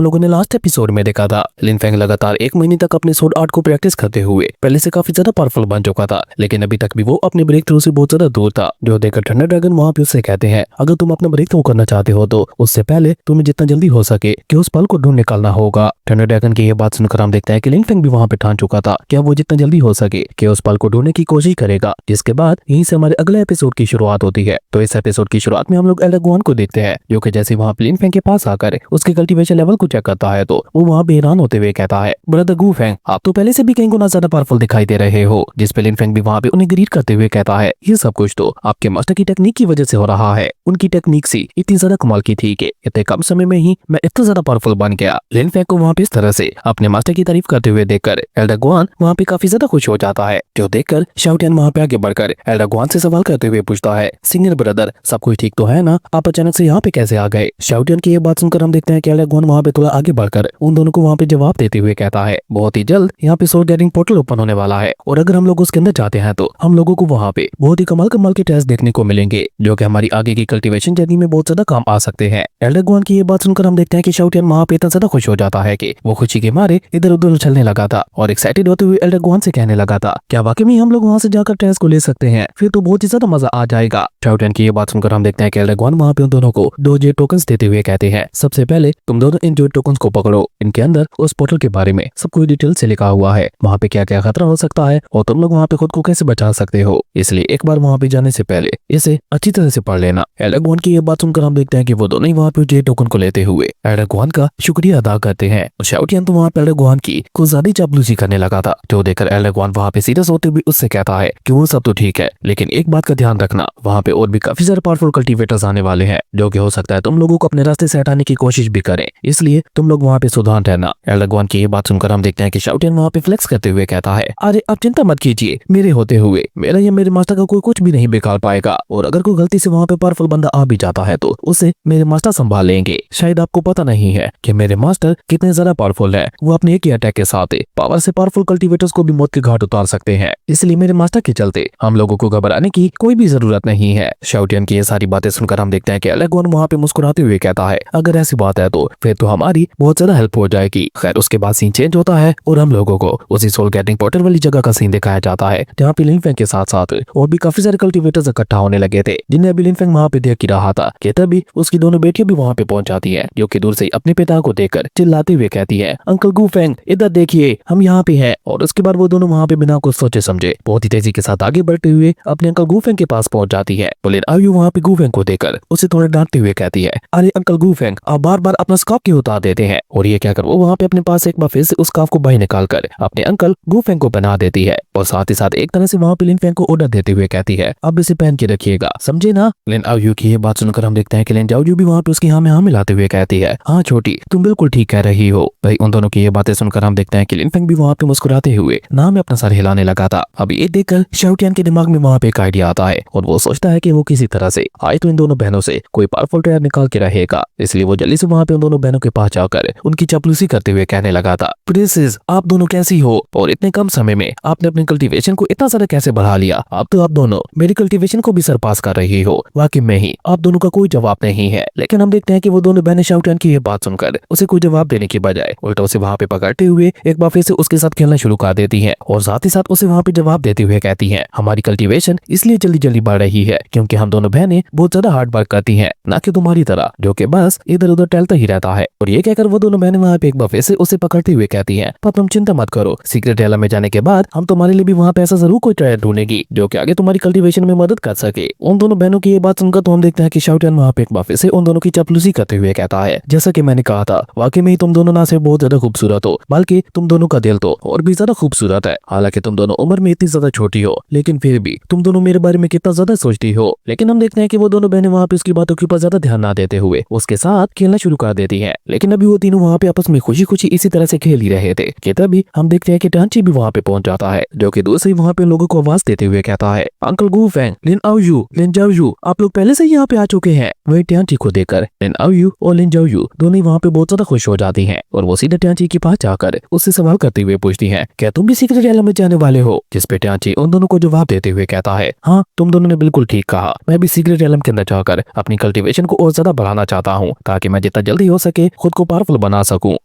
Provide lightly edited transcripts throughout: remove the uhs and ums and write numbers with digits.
हम लोगों ने लास्ट एपिसोड में देखा था लिन फेंग लगातार 1 महीने तक अपने स्वॉर्ड आर्ट को प्रैक्टिस करते हुए पहले से काफी ज्यादा पावरफुल बन चुका था, लेकिन अभी तक भी वो अपने ब्रेक थ्रू से बहुत ज्यादा दूर था। जो देखकर थंडर ड्रैगन वहाँ पे उससे कहते हैं, अगर तुम अपना ब्रेक थ्रू करना चाहते हो तो उससे पहले तुम्हें जितना जल्दी हो सके कि उस पल को ढूंढ निकालना होगा। थंडर ड्रैगन की ये बात सुनकर हम देखते हैं कि लिन फेंग भी वहाँ पे ठान चुका था कि वो जितना जल्दी हो सके कि उस पल को ढूंढने की कोशिश करेगा। जिसके बाद यहीं से हमारे अगले एपिसोड की शुरुआत होती है। तो इस एपिसोड की शुरुआत में हम लोग एल्डर गुआन को देखते हैं, जो कि जैसे वहाँ लिन फेंग के पास आकर उसके कल्टीवेशन लेवल को चेक करता है तो वो वहाँ हैरान होते हुए कहता है, ब्रदर गू फेंग, आप तो पहले से भी कई गुना ज्यादा पावरफुल दिखाई दे रहे हो। जिस पे लिन फेंग भी वहाँ पे उन्हें ग्रीट करते हुए कहता है, ये सब कुछ तो आपके मास्टर की टेक्निक की वजह से हो रहा है। उनकी टेक्निक सी इतनी ज्यादा कमाल की थी कि इतने कम समय में ही मैं इतना ज्यादा पावरफुल बन गया। लिन फेंग को वहाँ पे इस तरह से अपने मास्टर की तारीफ करते हुए देखकर एल्डर गुआन वहाँ पे काफी ज्यादा खुश हो जाता है। जो देखकर शाओ टियान वहाँ पे आगे बढ़कर एल्डर गुआन से सवाल करते हुए पूछता है, सीनियर ब्रदर, सब कुछ ठीक तो है ना? आप अचानक से यहाँ पे कैसे आ गए? शाओ टियान की ये बात सुनकर हम देखते हैं कि एल्डर गुआन वहाँ पे थोड़ा आगे बढ़कर उन दोनों को वहाँ पे जवाब देते हुए कहता है, बहुत ही जल्द यहाँ पे सोल गैदरिंग पोर्टल ओपन होने वाला है और अगर हम लोग उसके अंदर जाते हैं तो हम लोगों को वहाँ पे बहुत ही कमाल कमाल के टेस्ट देखने को मिलेंगे, जो कि हमारी आगे की कल्टीवेशन जर्नी में बहुत ज्यादा काम आ सकते हैं। एल्डर गुआन की ये बात सुनकर हम देखते हैं कि शाओ टियान वहाँ पे इतना ज्यादा खुश हो जाता है कि वो खुशी के मारे इधर उधर उछलने लगा था और एक्साइटेड होते हुए एल्डर गुआन से कहने लगा था, क्या वाकई में हम लोग वहाँ से जाकर टेस्ट को ले सकते हैं? फिर तो बहुत ही ज्यादा मजा आ जाएगा। शाओ टियान की ये बात सुनकर हम देखते हैं कि एल्डर गुआन वहाँ पे उन दोनों को 2 जेड टोकन्स देते हुए कहते हैं, सबसे पहले तुम दोनों इन जेड टोकन्स को पकड़ो। इनके अंदर उस पोर्टल के बारे में सब कुछ डिटेल से लिखा हुआ है, वहाँ पे क्या क्या खतरा हो सकता है और तुम लोग वहाँ पे खुद को कैसे बचा सकते हो, इसलिए एक बार वहाँ पे जाने से पहले इसे अच्छी तरह से पढ़ लेना। एल्डर गुआन की ये बात सुनकर हम देखते हैं कि वो दोनों ही वहाँ पे जेड टोकन को लेते हुए एल्डर गुआन का शुक्रिया अदा करते हैं। और शाओ टियान तो वहाँ पे एल्डर गुआन की कुछ ज्यादा चापलूसी करने लगा था, जो देखकर एल्डर गुआन वहाँ पे सीरियस होते हुए उससे कहता है कि वो सब तो ठीक है, लेकिन एक बात का ध्यान रखना, वहाँ पे और भी काफी सारे पावरफुल कल्टीवेटर्स आने वाले हैं, जो कि हो सकता है तुम लोगों को अपने रास्ते से हटाने की कोशिश भी करें, इसलिए तुम लोग वहाँ पे सावधान रहना। एल्डर गुआन की ये बात सुनकर हम देखते हैं कि शाओ टियान वहाँ पे फ्लेक्स करते हुए कहता है, अरे आप चिंता मत कीजिए, मेरे होते हुए मेरा या मेरे मास्टर का कोई कुछ भी नहीं बिगाड़ पाएगा, और अगर कोई गलती से वहाँ पे पावरफुल बंदा आ भी जाता है तो उसे मेरे मास्टर संभाल लेंगे। शायद आपको पता नहीं है कि मेरे मास्टर कितने ज्यादा पावरफुल है, वो अपने एक ही अटैक के साथ पावर से पावरफुल कल्टीवेटर्स को भी मौत के घाट उतार सकते हैं, इसलिए मेरे मास्टर के चलते हम लोगों को घबराने की कोई भी जरूरत नहीं है। शाओ टियान की ये सारी बातें सुनकर हम देखते हैं कि एल्डर गुआन वहाँ पे मुस्कुराते हुए कहता है, अगर ऐसी बात है तो फिर तो हमारी बहुत ज्यादा हेल्प हो जाएगी। खैर उसके बाद सीन चेंज होता है और हम लोगों को उसी सोल गैदरिंग पोर्टल वाली जगह का सीन दिखाया जाता है, जहाँ पे लिन फेंग के साथ साथ और भी काफी सारे कल्टीवेटर्स इकट्ठा होने लगे थे, जिन्हें अभी लिन फेंग वहाँ पे देख ही रहा था कि तभी उसकी दोनों बेटियां भी वहाँ पे पहुंच जाती है, जो कि दूर से अपने पिता को देखकर चिल्लाते हुए कहती है, अंकल गू फेंग इधर देखिए, हम यहाँ पे हैं। और उसके बाद वो दोनों वहाँ पे बिना कुछ सोचे समझे बहुत ही तेजी के साथ आगे बढ़ते हुए अपने अंकल गू फेंग के पास पहुंच जाती है। तो लिन आयु वहाँ पे गू फेंग को देखकर उसे थोड़ा डांटते हुए कहती है, अरे अंकल गू फेंग, आप बार बार अपना स्कार्फ क्यों उतार देते हैं? और ये कहकर वो वहाँ पे अपने पास एक बार फिर से उस स्कार्फ को बाहर निकाल कर अपने अंकल गू फेंग को पहना देती है, और साथ ही साथ एक तरह से वहाँ पे लिन फेंग को ऑर्डर देते हुए कहती है, अब इसे पहन के रखिएगा, समझे ना? लिन आयु की ये बात सुनकर हम देखते हैं कि लिन जाओजू भी वहाँ पे उसकी हाँ में हाँ मिलाते हुए कहती है, हाँ छोटी, तुम बिल्कुल ठीक कह रही हो। भाई उन दोनों की ये बातें सुनकर हम देखते हैं कि लिन फेंग भी वहाँ पे मुस्कुराते हुए ना में अपना सर हिलाने लगा था। अब ये देखकर शाओ टियान के दिमाग में वहाँ पे एक आइडिया आता है और वो सोचता है कि वो किसी तरह से आए तो इन दोनों बहनों से कोई पावरफुल ट्रेयर निकाल के रहेगा, इसलिए वो जल्दी से वहाँ पे उन दोनों बहनों के पास जाकर उनकी चापलूसी करते हुए कहने लगा था, प्रिंसेस आप दोनों कैसी हो और इतने कम समय में आपने अपनी कल्टीवेशन को इतना ज्यादा कैसे बढ़ा लिया? अब तो आप दोनों मेरी कल्टीवेशन को भी सरपास कर रही हो, वाकई में ही आप दोनों का कोई जवाब नहीं है। लेकिन हम देखते हैं कि वो दोनों बहनें शाओ टियान की ये बात सुनकर उसे कोई जवाब देने की बजाय उल्टा उसे वहाँ पे पकड़ते हुए एक बार फिर से उसके साथ खेलना शुरू कर देती है, और साथ ही साथ उसे वहाँ पे जवाब देते हुए कहती है, हमारी कल्टीवेशन इसलिए जल्दी जल्दी बढ़ रही है क्योंकि हम दोनों बहनें बहुत ज्यादा हार्ड वर्क करती हैं, ना कि तुम्हारी तरह जो कि बस इधर उधर टहलता ही रहता है। और ये कहकर वो दोनों बहनें वहाँ पे एक बार फिर से उसे पकड़ते हुए कहती है, पर तुम चिंता मत करो, सीक्रेट एला में जाने के बाद हम तुम्हारे लिए भी वहाँ पे ऐसा जरूर कोई ट्रेयर ढूंढेगी जो कि आगे तुम्हारी कल्टीवेशन में मदद कर सके। उन दोनों बहनों की ये बात सुनकर तो हम देखते हैं कि शाओ टियान वहाँ पे एक बार फिर से उन दोनों की चापलूसी करते हुए कहता है, जैसा कि मैंने कहा था, वाकई में ही तुम दोनों ना सिर्फ बहुत ज्यादा खूबसूरत हो बल्कि तुम दोनों का दिल तो और भी ज्यादा खूबसूरत है। हालांकि तुम दोनों उम्र में इतनी ज्यादा छोटी हो, लेकिन फिर भी तुम दोनों मेरे बारे में कितना ज्यादा सोचती हो। लेकिन हम देखते हैं कि वो दोनों बहनें वहाँ पे उसकी बातों के ऊपर ज्यादा ध्यान ना देते हुए उसके साथ खेलना शुरू कर देती है। लेकिन अभी वो तीनों वहाँ पे आपस में खुशी खुशी इसी तरह से खेल ही रहे थे कि तभी हम देखते हैं कि टांची भी वहाँ पे पहुंच जाता है, जो कि दूर से ही वहाँ पे लोगों को आवाज देते हुए कहता है, अंकल गू फेंग, लिन आयु, लिन जाओजू, आप लोग पहले से ही यहाँ पे आ चुके हैं। वही टांची को देखकर लिन आयु और लिन जाओजू दोनों वहाँ पे बहुत ज्यादा खुश हो जाती हैं और वो सीधे टांची के पास जाकर उससे सवाल करते हुए पूछती है, क्या तुम भी सीक्रेट एला में जाने वाले हो? जिस पे टांची उन दोनों को जवाब देते हुए कहता है, हाँ तुम दोनों ने बिल्कुल ठीक कहा, मैं भी सीक्रेट एलम के अंदर जाकर अपनी कल्टीवेशन को और ज्यादा बढ़ाना चाहता हूँ ताकि मैं जितना जल्दी हो सके खुद खुद को पावरफुल बना सकूं।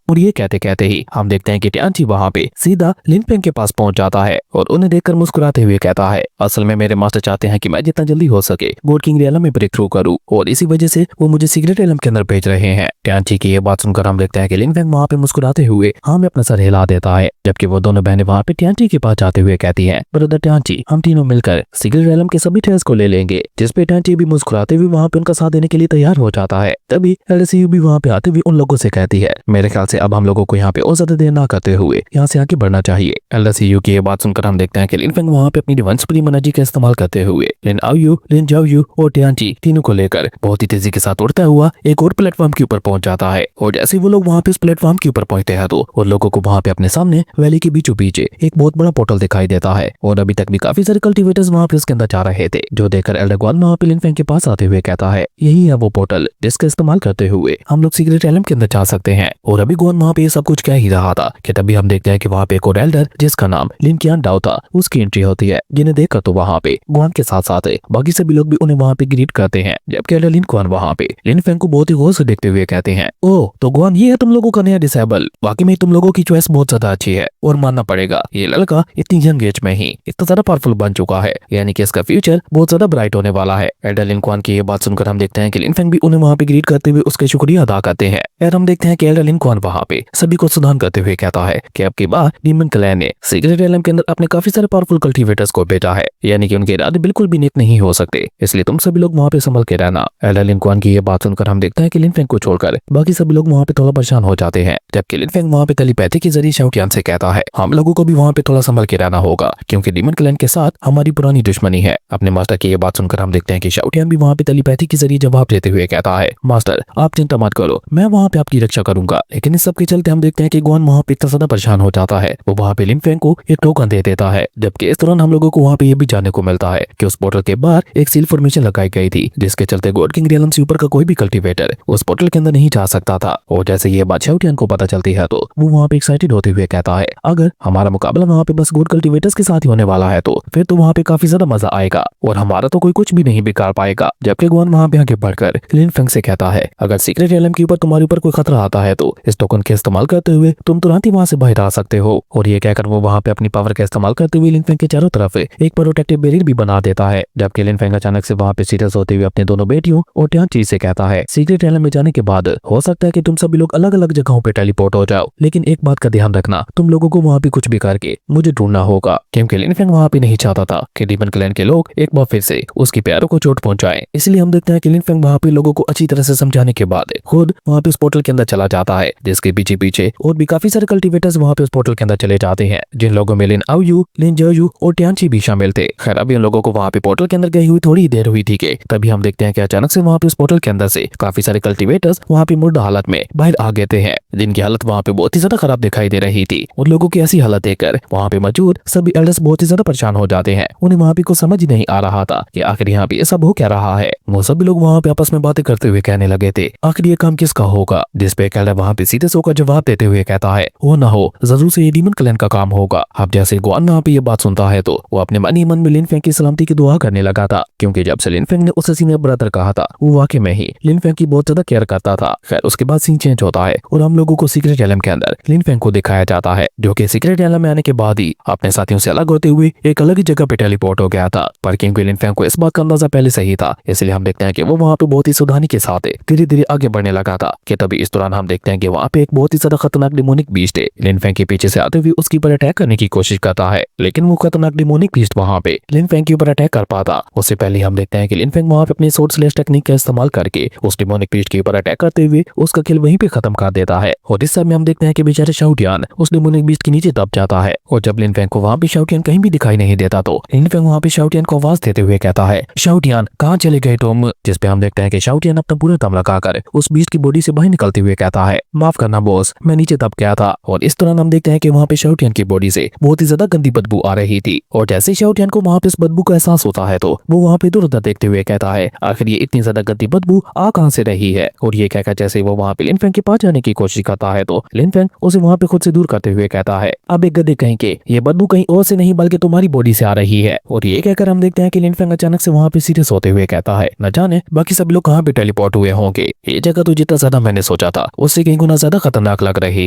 और ये कहते कहते ही हम देखते हैं कि टियानची वहाँ पे सीधा लिन फेंग के पास पहुंच जाता है और उन्हें देखकर मुस्कुराते हुए कहता है, असल में मेरे मास्टर चाहते हैं कि मैं जितना जल्दी हो सके गॉड किंग रियलम में ब्रेक थ्रू करूं और इसी वजह से वो मुझे सीक्रेट रियलम के अंदर भेज रहे हैं। टियानची की ये बात सुनकर हम देखते हैं कि लिन फेंग वहाँ पे मुस्कुराते हुए हमें अपना सर हिला देता है, जबकि वो दोनों बहनें वहाँ पे टियानची के पास जाते हुए कहती हैं, ब्रदर टियानची हम तीनों मिलकर सीक्रेट रियलम के सभी ट्रेस को ले लेंगे। जिस पे टियानची भी मुस्कुराते हुए वहाँ पे उनका साथ देने के लिए तैयार हो जाता है। तभी एलसीयू भी वहाँ पे आते हुए उन लोगों से कहती है, मेरे ख्याल से अब हम लोगों को यहाँ पे और ज्यादा देर ना करते हुए यहाँ से आगे बढ़ना चाहिए। एलसीयू की ये बात सुनकर हम देखते हैं कि लिन फेंग वहाँ पे अपनी डिवाइन सुप्रीम एनर्जी का इस्तेमाल करते हुए लिन आओयू, लिन जाओयू और टियानची तीनों को लेकर बहुत ही तेजी के साथ उड़ता हुआ एक और प्लेटफॉर्म के ऊपर पहुंच जाता है। और जैसे वो लोग वहाँ पे इस प्लेटफॉर्म के ऊपर पहुंचते हैं तो उन लोगों को वहाँ पे अपने सामने वैली के बीचों बीच एक बहुत बड़ा पोर्टल दिखाई देता है और अभी तक भी काफी सारे कल्टीवेटर्स वहाँ पे उसके अंदर जा रहे थे, जो देखकर एल्डर ग्वान वहाँ पे लिन फेंग के पास आते हुए कहता है, यही है वो पोर्टल जिसका इस्तेमाल करते हुए हम लोग सीक्रेट रियलम के अंदर जा सकते हैं। और अभी ग्वान वहाँ पे ये सब कुछ कह ही रहा था कि तभी हम देखते हैं कि वहाँ पे एक और एल्डर जिसका नाम लिन कियान डाओ था उसकी एंट्री होती है, जिन्हें देखकर तो वहाँ पे ग्वान के साथ साथ बाकी सभी लोग भी उन्हें वहाँ पे ग्रीट करते हैं। जबकि एल्डर लिन क्वान वहाँ पे लिन फेंग को बहुत ही गौर से देखते हुए कहते हैं, ओह तो ग्वान ये है तुम लोगों का नया डिसेबल, वाकई में तुम लोगों की चॉइस बहुत ज्यादा अच्छी है और मानना पड़ेगा ये लड़का इतनी यंग एज में ही इतना ज्यादा पावरफुल बन चुका है, यानी कि इसका फ्यूचर बहुत ज्यादा ब्राइट होने वाला है। एल्डर लिन क्वान की ये बात सुनकर हम देखते हैं कि लिन फेंग भी उन्हें वहाँ पे ग्रीट करते हुए उसके शुक्रिया अदा करते हैं। और हम देखते हैं कि एल्डर लिन क्वान वहाँ पे सभी को सुधान करते हुए कहता है कि अब की बार डीमन क्लैन ने सीक्रेट रियलम के अंदर अपने काफी सारे पावरफुल कल्टीवेटर्स को भेजा है, यानी कि उनके इरादे बिल्कुल भी नेक नहीं हो सकते, इसलिए तुम सभी लोग वहाँ पे संभल के रहना। एल्डर लिन क्वान की ये बात सुनकर हम देखते हैं कि लिन फेंग को छोड़कर बाकी सभी लोग वहाँ पे थोड़ा परेशान हो जाते हैं, जबकि लिन फेंग वहाँ पे टेलीपैथी के जरिए शाओटियान से कहता है, हम लोगों को भी वहाँ पे थोड़ा संभल के रहना होगा क्योंकि डीमन क्लैन के साथ हमारी पुरानी दुश्मनी है। अपने मास्टर की ये बात सुनकर हम देखते हैं कि शाओटियान भी वहाँ पे टेलीपैथी के जरिए जवाब देते हुए कहता है, मास्टर आप चिंता मत करो, मैं वहाँ पे आपकी रक्षा करूंगा। लेकिन इस सब के चलते हम देखते हैं कि ग्वान वहाँ पे इतना ज्यादा परेशान हो जाता है, वो वहाँ पे लिन फेंग को एक टोकन दे देता है। जबकि इस दौरान हम लोगों को वहाँ पे ये भी जानने को मिलता है कि उस पोर्टल के बाहर एक सील फॉर्मेशन लगाई गई थी, जिसके चलते गॉड किंग रियलम से ऊपर का कोई भी कल्टीवेटर उस पोर्टल के अंदर नहीं जा सकता था। और जैसे ये बात शाओटियान को पता चलती है तो वो वहाँ पे एक्साइटेड होते हुए कहता है, अगर हमारा मुकाबला वहाँ पे बस गॉड कल्टीवेटर्स के साथ ही होने वाला है तो फिर तो वहाँ पे काफी ज्यादा मजा आएगा और हमारा तो कोई कुछ भी नहीं बिगाड़ पाएगा। जबकि ग्वान वहाँ पे आगे बढ़कर लिन फेंग से कहता है, अगर सीक्रेट रियलम के ऊपर तुम्हारे ऊपर कोई खतरा आता है तो इस टोकन के इस्तेमाल करते हुए तुम तुरंत ही वहाँ से बाहर आ सकते हो। और ये कहकर वो वहाँ पे अपनी पावर का इस्तेमाल करते हुए लिन फेंग के चारों तरफ एक प्रोटेक्टिव बैरियर भी बना देता है। जबकि लिन फेंग अचानक से वहाँ पे सीरियस होते हुए अपने दोनों बेटियों और टियानची से कहता है, सीक्रेट रियलम में जाने के बाद हो सकता है कि तुम सभी लोग अलग अलग जगहों पे टेलीपोर्ट हो जाओ, लेकिन एक बात का ध्यान रखना, तुम लोगों को वहाँ पे कुछ भी करके मुझे ढूंढना होगा, क्योंकि लिन फेंग वहाँ पे नहीं चाहता था कि डीमन क्लैन के लोग एक बार फिर से उसकी प्यारों को चोट पहुंचाएं। इसलिए हम देखते हैं कि लिन फेंग वहाँ पे लोगों को अच्छी तरह से समझाने के बाद खुद वहाँ पे उस पोर्टल के अंदर चला जाता है, जिसके पीछे पीछे और भी काफी सारे कल्टीवेटर्स वहाँ पे उस पोर्टल के अंदर चले जाते हैं, जिन लोगों में लिन आओयू, लिन जाओयू और टियानची भी शामिल थे। खैर अभी उन लोगों को वहाँ पे पोर्टल के अंदर गई हुई थोड़ी ही देर हुई थी कि तभी हम देखते हैं कि अचानक से वहाँ पे उस पोर्टल के अंदर से काफी सारे कल्टीवेटर्स वहाँ पे मुर्दा हालत में बाहर आ गए हैं, जिनकी हालत वहाँ पे बहुत ही ज्यादा खराब दिखाई दे रही थी। उन लोगों की ऐसी हालत देखकर वहाँ पे मौजूद सभी एल्डर्स बहुत ही ज्यादा परेशान हो जाते हैं। उन्हें वहाँ पे कुछ समझ ही नहीं आ रहा था कि आखिर यहाँ पे सब हो क्या रहा है। वो सभी लोग वहाँ पे आपस में बातें करते हुए कहने लगे थे, आखिर ये काम किसका होगा। जिसपे एक एल्डर वहाँ पे सीधे से होकर जवाब देते हुए कहता है, वो ना हो जरूर से ये डीमन क्लैन का काम होगा। अब जैसे ग्वान वहाँ पे ये बात सुनता है तो वो अपने मन ही मन में लिन फेंग की सलामती की दुआ करने लगा था, क्योंकि जब से लिन फेंग ने उसे सीनियर ब्रदर कहा था वो वाकई में ही लिन फेंग की बहुत ज्यादा केयर करता था। खैर उसके बाद सीन चेंज होता है और हम लोगों को सीक्रेट रियलम के अंदर लिन फेंग को दिखाया जाता है, जो कि सीक्रेट रियलम में आने के बाद ही अपने साथियों से अलग होते हुए एक अलग ही जगह पे टेलीपोर्ट हो गया था। पर क्योंकि लिन फेंग को इस बात का अंदाजा पहले से ही था, इसलिए हम देखते हैं कि वो वहाँ पे बहुत ही सावधानी के साथ धीरे धीरे आगे बढ़ने लगा था। कि तभी इस दौरान हम देखते हैं कि वहाँ पे एक बहुत ही ज्यादा खतरनाक डिमोनिक बीस्ट लिन फेंग के पीछे से आते हुए उसके ऊपर अटैक करने की कोशिश करता है, लेकिन वो खतरनाक डिमोनिक बीस्ट वहाँ पे लिन फेंग के ऊपर अटैक कर पाता। उससे पहले हम देखते हैं कि लिन फेंग वहाँ पे अपनी सोर्ड स्लैश टेक्निक का इस्तेमाल करके उस डिमोनिक बीस्ट के ऊपर अटैक करते हुए उसका किल वहीं पे खत्म कर देता है। और इस समय हम देखते हैं कि बेचारे शाओटियान उस डिमोनिक बीस्ट के नीचे दब जाता है। और जब लिन फेंग को वहाँ पे शाओटियान कहीं भी दिखाई नहीं देता तो लिन फेंग वहाँ पे शाओटियान को आवाज देते हुए कहता है, शाओटियान कहाँ चले गए तुम। जिसपे हम देखते हैं कि शाओटियान अपना पूरा दम लगाकर उस बीस्ट की बॉडी से बाहर निकलते हुए कहता है, माफ करना बॉस, मैं नीचे दब गया था। और इस दौरान हम देखते हैं कि वहाँ पे शाओटियान की बॉडी से बहुत ही ज्यादा गंदी बदबू आ रही थी। और जैसे शाओटियान को वहाँ पे इस बदबू का एहसास होता है तो वो वहाँ पे इधर उधर देखते हुए कहता है, आखिर ये इतनी ज्यादा गंदी बदबू आ कहाँ से रही है। और ये कहकर जैसे वो वहाँ पे लिन फेंग के पास जाने की कोशिश करता है तो लिन फेंग उसे वहाँ पे खुद से दूर करते हुए कहता है, अब एक गधे कहीं के ये बदबू कहीं और से नहीं बल्कि तुम्हारी बॉडी से आ रही है। और ये कहकर हम देखते हैं कि लिन फेंग अचानक से वहाँ पे सीरियस होते हुए कहता है, न जाने बाकी सब लोग कहाँ पे टेलीपोर्ट हुए होंगे, ये जगह तो जितना ज्यादा मैंने सोचा था उससे कहीं गुना ज्यादा खतरनाक लग रही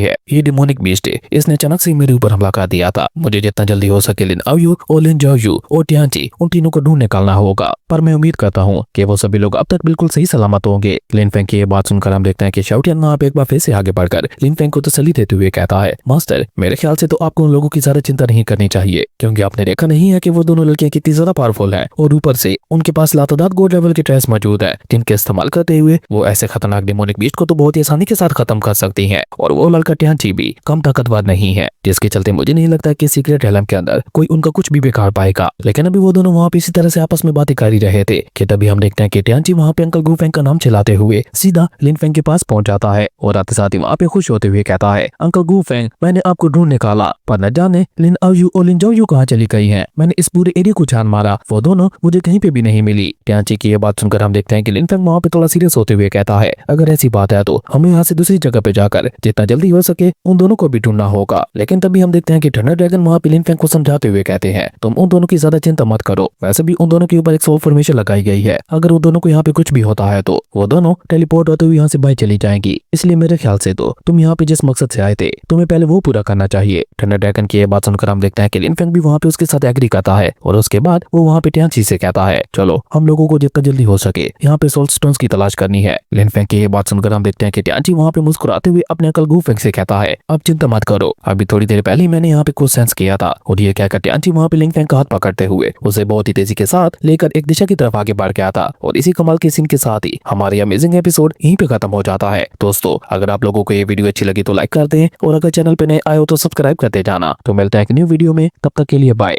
है। ये डिमोनिक बीस्ट है, इसने अचानक से मेरे ऊपर हमला कर दिया था। मुझे जितना जल्दी हो सके लिन आयु और लिन जाओयू और टियांची उन तीनों को ढूंढ निकालना होगा, पर मैं उम्मीद करता हूँ कि वो सभी लोग अब तक बिल्कुल सही सलामत होंगे। लिन फेंग की ये बात सुनकर हम देखते हैं कि शाओटियान वहाँ पे एक बार फिर से आगे बढ़कर लिन फेंग को तसल्ली देते हुए कहता है, मास्टर मेरे ख्याल से तो आपको उन लोगों की ज्यादा चिंता नहीं करनी चाहिए, क्योंकि आपने देखा नहीं है कि वो दोनों लड़कियां कितनी ज्यादा पावरफुल हैं और ऊपर से उनके पास लातादाद गोल्ड लेवल के ट्रेस मौजूद है, जिनके इस्तेमाल करते हुए वो ऐसे खतरनाक डेमोनिक बीस्ट को तो बहुत ही आसानी के साथ खत्म कर सकती हैं। और वो लड़का टियांची भी कम ताकतवर नहीं है, जिसके चलते मुझे नहीं लगता कि सीक्रेट एलम के अंदर कोई उनका कुछ भी बिगाड़ पाएगा। लेकिन अभी वो दोनों वहाँ पे इसी तरह से आपस में बातें कर ही रहे थे कि तभी हम देखते हैं कि टियांची वहाँ पे अंकल गू फेंग का नाम चलाते हुए सीधा लिन फेंग के पास पहुंच जाता है और आते साथ ही वहाँ पे खुश होते हुए कहता है, अंकल गू फेंग मैंने आपको ढूंढ निकाला, पर न जाने लिन आयु और लिन जाओयू कहाँ चली गई हैं। मैंने इस पूरे एरिया को छान मारा, वो दोनों मुझे कहीं पे भी नहीं मिली। टियांची की ये बात सुनकर हम देखते हैं कि लिन फेंग वहाँ पे थोड़ा सीरियस होते हुए कहता है, अगर ऐसी बात है तो हमें यहाँ से दूसरी जगह पे जाकर जितना जल्दी हो सके उन दोनों को भी ढूंढना होगा। लेकिन तभी हम देखते हैं कि थंडर ड्रैगन वहाँ पे लिन फेंग को समझाते हुए कहते हैं, तुम उन दोनों की ज्यादा चिंता मत करो, वैसे भी उन दोनों के ऊपर एक सोल फॉर्मेशन लगाई गई है, अगर उन दोनों को यहाँ पे कुछ भी होता है तो वो दोनों टेलीपोर्ट होते हुए यहाँ से बाहर चली जाएंगी। इसलिए मेरे ख्याल से तो तुम यहाँ पे जिस मकसद से आए थे तुम्हें पहले वो पूरा करना चाहिए। थंडर ड्रैगन की ये बात सुनकर हम देखते हैं कि लिन फेंग भी वहाँ पे उसके साथ एग्री करता है और उसके बाद वो वहाँ पे टियांची से कहता है, चलो हम लोगों को जितना जल्दी हो सके यहाँ पे सोल स्टोन्स की तलाश करनी है। लिन फेंग की ये बात सुनकर हम देखते हैं कि टियांची वहाँ पे मुस्कुराते हुए अपने अंकल गू फेंग से कहता है, अब चिंता मत करो, अभी थोड़ी देर पहले ही मैंने यहाँ पे कुछ सेंस किया था। और ये कहकर टियांची वहाँ पे लिन फेंग का हाथ पकड़ते हुए उसे बहुत ही तेजी के साथ लेकर एक दिशा की तरफ आगे बढ़ गया था। और इसी कमाल के सीन के साथ ही हमारी अमेजिंग एपिसोड यहीं पे खत्म हो जाता है। दोस्तों अगर आप लोगों को ये वीडियो अच्छी लगी तो लाइक कर दें और अगर चैनल पे नए आए हो तो सब्सक्राइब करते जाना। तो मिलते हैं एक न्यू वीडियो में, तब तक के लिए बाय।